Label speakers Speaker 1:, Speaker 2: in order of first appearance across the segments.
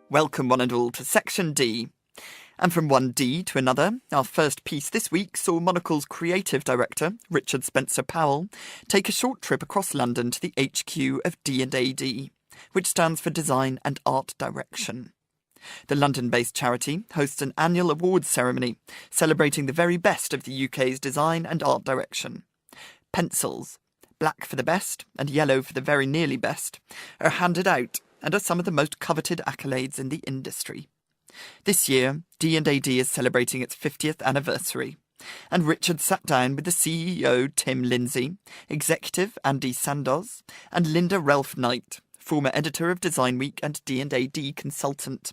Speaker 1: Welcome one and all to Section D. And from one D to another, our first piece this week saw Monocle's creative director, Richard Spencer Powell, take a short trip across London to the HQ of D&AD, which stands for Design and Art Direction. The London-based charity hosts an annual awards ceremony celebrating the very best of the UK's design and art direction. Pencils, black for the best and yellow for the very nearly best, are handed out and are some of the most coveted accolades in the industry. This year, D&AD is celebrating its 50th anniversary, and Richard sat down with the CEO Tim Lindsay, executive Andy Sandoz, and Linda Ralph Knight, former editor of Design Week and D&AD consultant.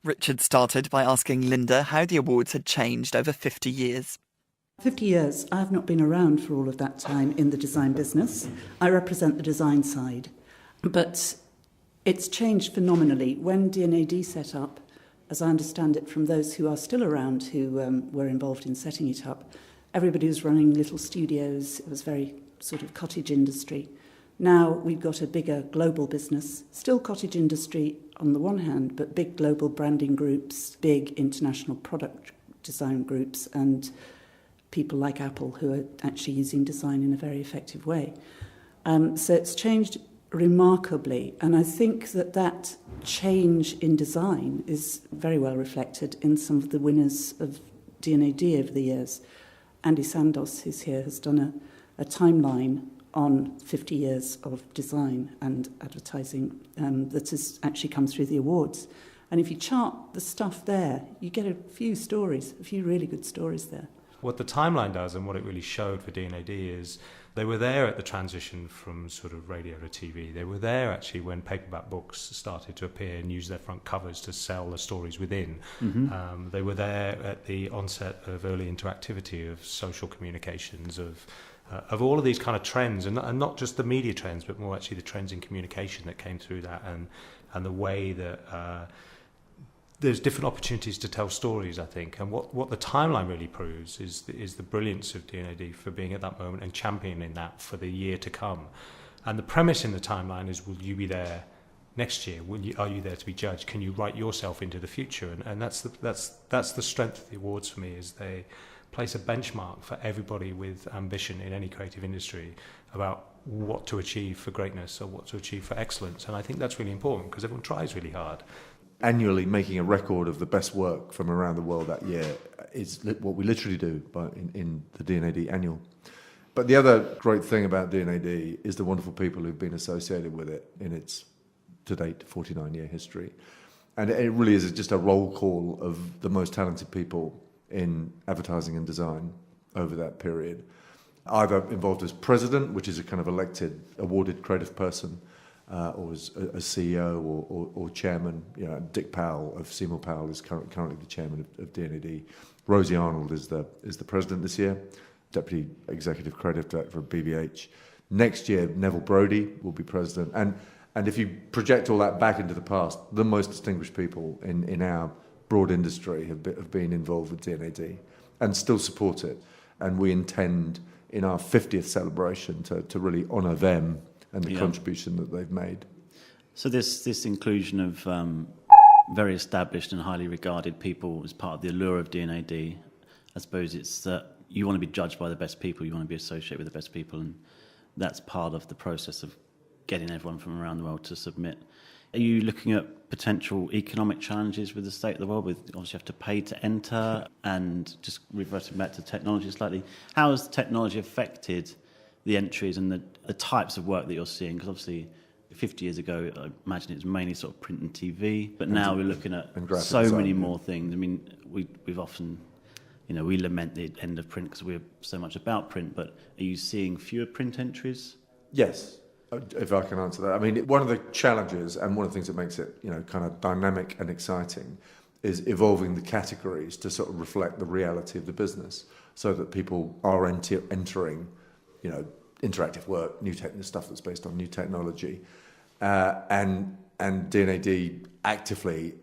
Speaker 1: Richard started by asking Linda how the awards had changed over 50 years.
Speaker 2: 50 years. I have not been around for all of that time in the design business. I represent the design side. But it's changed phenomenally. When D&AD set up, as I understand it from those who are still around who were involved in setting it up, everybody was running little studios. It was very sort of cottage industry. Now we've got a bigger global business, still cottage industry on the one hand, but big global branding groups, big international product design groups, and people like Apple who are actually using design in a very effective way. So it's changed remarkably, and I think that change in design is very well reflected in some of the winners of D&AD over the years. Andy Sandoz, who's here, has done a timeline on 50 years of design and advertising that has actually come through the awards. And if you chart the stuff there, you get a few really good stories there.
Speaker 3: What the timeline does and what it really showed for D&AD is they were there at the transition from sort of radio to TV. They were there actually when paperback books started to appear and use their front covers to sell the stories within. Mm-hmm. They were there at the onset of early interactivity, of social communications, of all of these kind of trends, and not just the media trends, but more actually the trends in communication that came through that, and the way that there's different opportunities to tell stories, I think. And what the timeline really proves is the brilliance of D&AD for being at that moment and championing that for the year to come. And the premise in the timeline is, will you be there next year? Are you there to be judged? Can you write yourself into the future? And that's the strength of the awards for me, is they place a benchmark for everybody with ambition in any creative industry about what to achieve for greatness or what to achieve for excellence. And I think that's really important because everyone tries really hard.
Speaker 4: Annually making a record of the best work from around the world that year is what we literally do in the D&AD annual. But the other great thing about D&AD is the wonderful people who've been associated with it in its, to date, 49-year history. And it really is just a roll call of the most talented people in advertising and design over that period, either involved as president, which is a kind of elected, awarded creative person, or as CEO or chairman. You know, Dick Powell of Seymour Powell is currently the chairman of D&AD. Rosie Arnold is the president this year, deputy executive creative director of BBH. Next year, Neville Brody will be president. And if you project all that back into the past, the most distinguished people in our broad industry have been involved with D&AD and still support it. And we intend, in our 50th celebration, to really honour them and the contribution that they've made.
Speaker 5: So this inclusion of very established and highly regarded people is part of the allure of D&AD. I suppose it's that you want to be judged by the best people, you want to be associated with the best people, and that's part of the process of getting everyone from around the world to submit. Are you looking at potential economic challenges with the state of the world? With obviously you have to pay to enter, and just reverting back to technology slightly, how has technology affected the entries and the types of work that you're seeing? Because obviously 50 years ago, I imagine it was mainly sort of print and TV, but now we're looking at so many more things. I mean, we've often, we lament the end of print because we're so much about print, but are you seeing fewer print entries?
Speaker 4: Yes, if I can answer that. I mean, one of the challenges and one of the things that makes it, kind of dynamic and exciting is evolving the categories to sort of reflect the reality of the business so that people are entering interactive work, stuff that's based on new technology, and D&AD actively,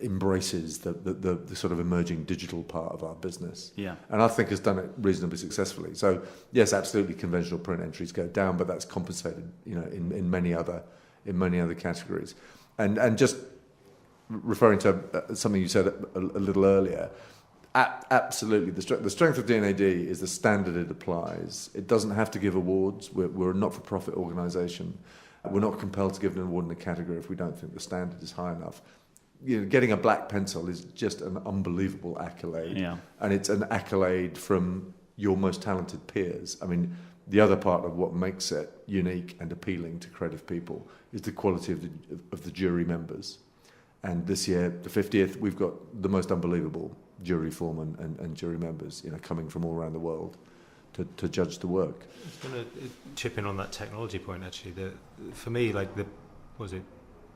Speaker 4: embraces the sort of emerging digital part of our business. Yeah, and I think has done it reasonably successfully. So yes, absolutely, conventional print entries go down, but that's compensated, in many other categories, and just referring to something you said a little earlier, absolutely. The strength of D&AD is the standard it applies. It doesn't have to give awards. We're a not-for-profit organisation. We're not compelled to give an award in a category if we don't think the standard is high enough. Getting a black pencil is just an unbelievable accolade.
Speaker 5: Yeah.
Speaker 4: And it's an accolade from your most talented peers. I mean, the other part of what makes it unique and appealing to creative people is the quality of the jury members. And this year, the 50th, we've got the most unbelievable jury foremen and jury members, coming from all around the world to judge the work.
Speaker 3: I was going to chip in on that technology point, actually. For me, like was it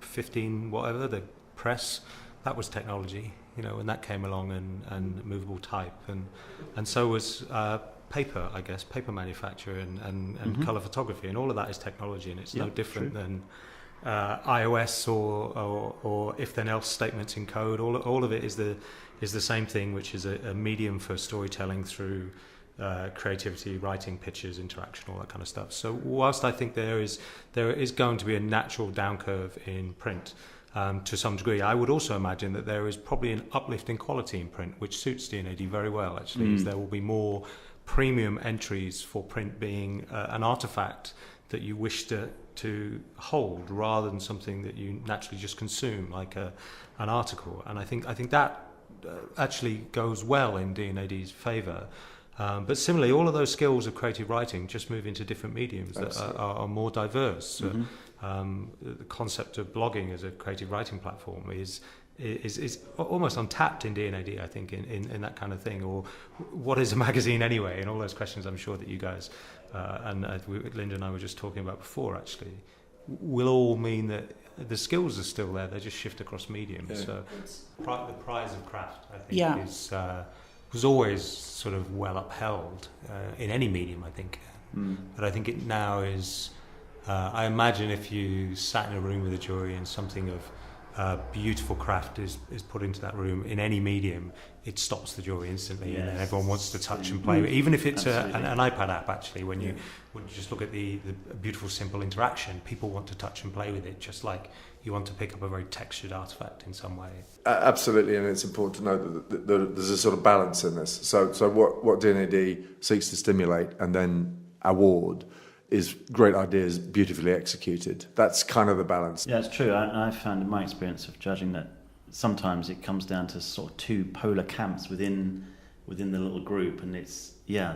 Speaker 3: 15 whatever, the press, that was technology, when that came along, and movable type, and so was paper, I guess, paper manufacture and colour photography, and all of that is technology, and it's no different than iOS or if then else statements in code. All of it is the same thing, which is a medium for storytelling through creativity, writing, pictures, interaction, all that kind of stuff. So whilst I think there is going to be a natural down curve in print to some degree, I would also imagine that there is probably an uplift in quality in print, which suits D&AD very well, actually, as there will be more premium entries for print being an artifact that you wish to hold rather than something that you naturally just consume, like an article. And I think that actually goes well in D&AD's favour. But similarly, all of those skills of creative writing just move into different mediums that are more diverse. The concept of blogging as a creative writing platform is almost untapped in D&AD, I think, in that kind of thing. Or what is a magazine anyway? And all those questions I'm sure that you guys Linda and I were just talking about before, actually, will all mean that the skills are still there, they just shift across mediums. Yeah. So the prize of craft, I think, was always sort of well upheld in any medium, I think. But I think it now is, I imagine if you sat in a room with a jury and something of beautiful craft is put into that room in any medium, it stops the jury instantly, and then everyone wants to touch and play. Even if it's an iPad app, actually, when you just look at the beautiful, simple interaction, people want to touch and play with it, just like you want to pick up a very textured artifact in some way. Absolutely, and it's important to note that there's a sort of balance in this. So what D&AD seeks to stimulate and then award is great ideas beautifully executed. That's kind of the balance.
Speaker 5: Yeah, it's true. I've found in my experience of judging that sometimes it comes down to sort of two polar camps within the little group, and there's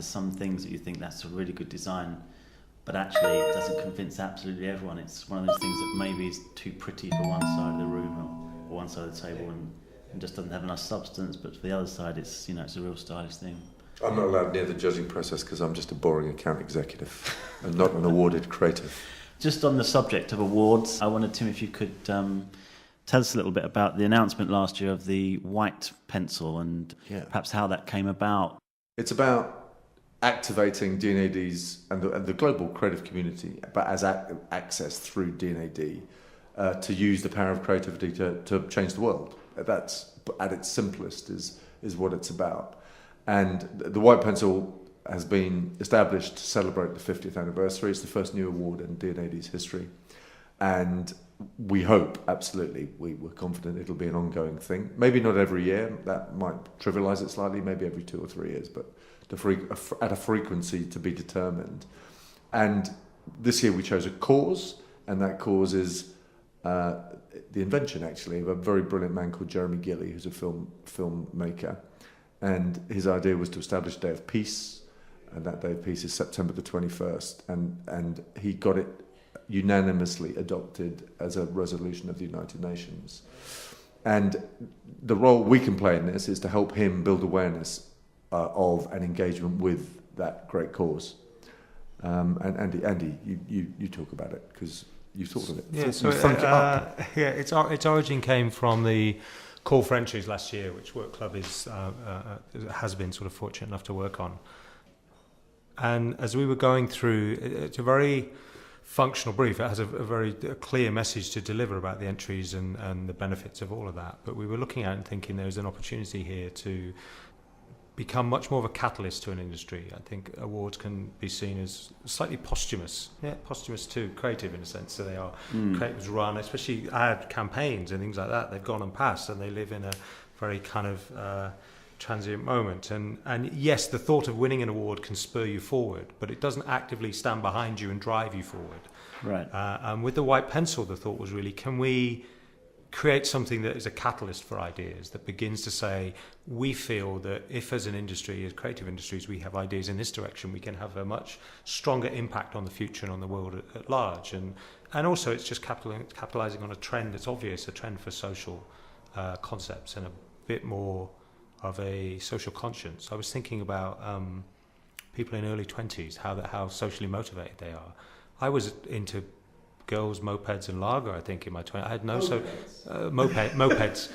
Speaker 5: some things that you think that's a really good design, but actually it doesn't convince absolutely everyone. It's one of those things that maybe is too pretty for one side of the room or one side of the table and just doesn't have enough substance, but for the other side it's a real stylish thing.
Speaker 4: I'm not allowed near the judging process because I'm just a boring account executive and not an awarded creative.
Speaker 5: Just on the subject of awards, I wondered, Tim, if you could tell us a little bit about the announcement last year of the white pencil and perhaps how that came about. It's about
Speaker 4: activating D&AD's and the global creative community, but as access through D&AD to use the power of creativity to change the world. That's, at its simplest, is what it's about. And the white pencil has been established to celebrate the 50th anniversary. It's the first new award in D&AD's history. And we hope, absolutely, we're confident it'll be an ongoing thing. Maybe not every year, that might trivialise it slightly, maybe every 2 or 3 years, but at a frequency to be determined. And this year we chose a cause, and that cause is the invention, actually, of a very brilliant man called Jeremy Gilley, who's a filmmaker. And his idea was to establish a Day of Peace, and that Day of Peace is September the 21st, and he got it unanimously adopted as a resolution of the United Nations. And the role we can play in this is to help him build awareness of an engagement with that great cause. And Andy, you talk about it because you thought of it.
Speaker 3: Yeah, so its origin came from the call for entries last year, which Work Club has been sort of fortunate enough to work on. And as we were going through, it's a very functional brief. It has a very clear message to deliver about the entries and the benefits of all of that. But we were looking at it and thinking there's an opportunity here to become much more of a catalyst to an industry. I think awards can be seen as slightly posthumous. Yeah, posthumous too, creative in a sense. So they are creatives run, especially ad campaigns and things like that. They've gone and passed, and they live in a very kind of transient moment. And yes, the thought of winning an award can spur you forward, but it doesn't actively stand behind you and drive you forward.
Speaker 5: Right.
Speaker 3: And with the white pencil, the thought was really, can we create something that is a catalyst for ideas, that begins to say, we feel that if as an industry, as creative industries, we have ideas in this direction, we can have a much stronger impact on the future and on the world at large. And also it's just capitalizing on a trend that's obvious, a trend for social concepts and a bit more of a social conscience. I was thinking about people in early 20s, how socially motivated they are. I was into girls, mopeds and lager, I think, in my 20s. I had no mopeds.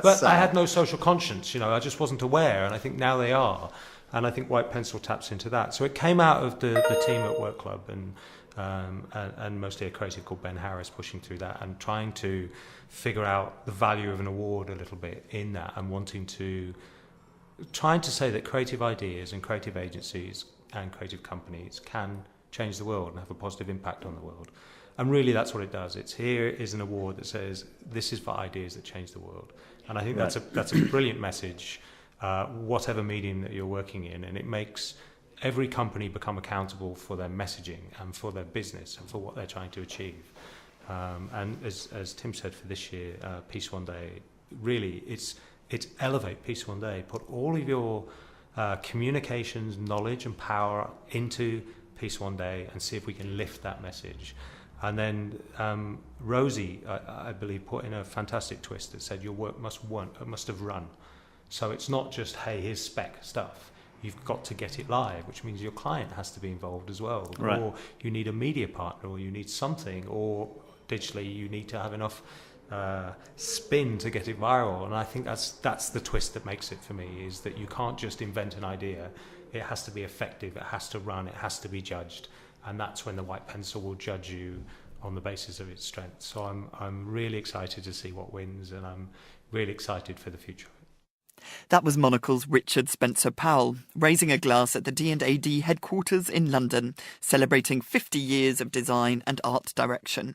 Speaker 3: But I had no social conscience, I just wasn't aware, and I think now they are. And I think White Pencil taps into that. So it came out of the team at Work Club and mostly a creative called Ben Harris pushing through that and trying to figure out the value of an award a little bit in that, and trying to say that creative ideas and creative agencies and creative companies can change the world and have a positive impact on the world. And really that's what it does. Here is an award that says this is for ideas that change the world. And I think that's a brilliant message, whatever medium that you're working in, and it makes every company become accountable for their messaging and for their business and for what they're trying to achieve. And as Tim said, for this year, Peace One Day, really it's elevate Peace One Day. Put all of your communications, knowledge and power into Peace One Day and see if we can lift that message. And then Rosie, I believe, put in a fantastic twist that said your work must have run. So it's not just, hey, here's spec stuff. You've got to get it live, which means your client has to be involved as well.
Speaker 5: Right.
Speaker 3: Or you need a media partner, or you need something, or digitally you need to have enough spin to get it viral. And I think that's the twist that makes it for me, is that you can't just invent an idea. It has to be effective, it has to run, it has to be judged, and that's when the white pencil will judge you on the basis of its strengths. So I'm really excited to see what wins, and I'm really excited for the future.
Speaker 1: That was Monocle's Richard Spencer-Powell, raising a glass at the D&AD headquarters in London, celebrating 50 years of design and art direction.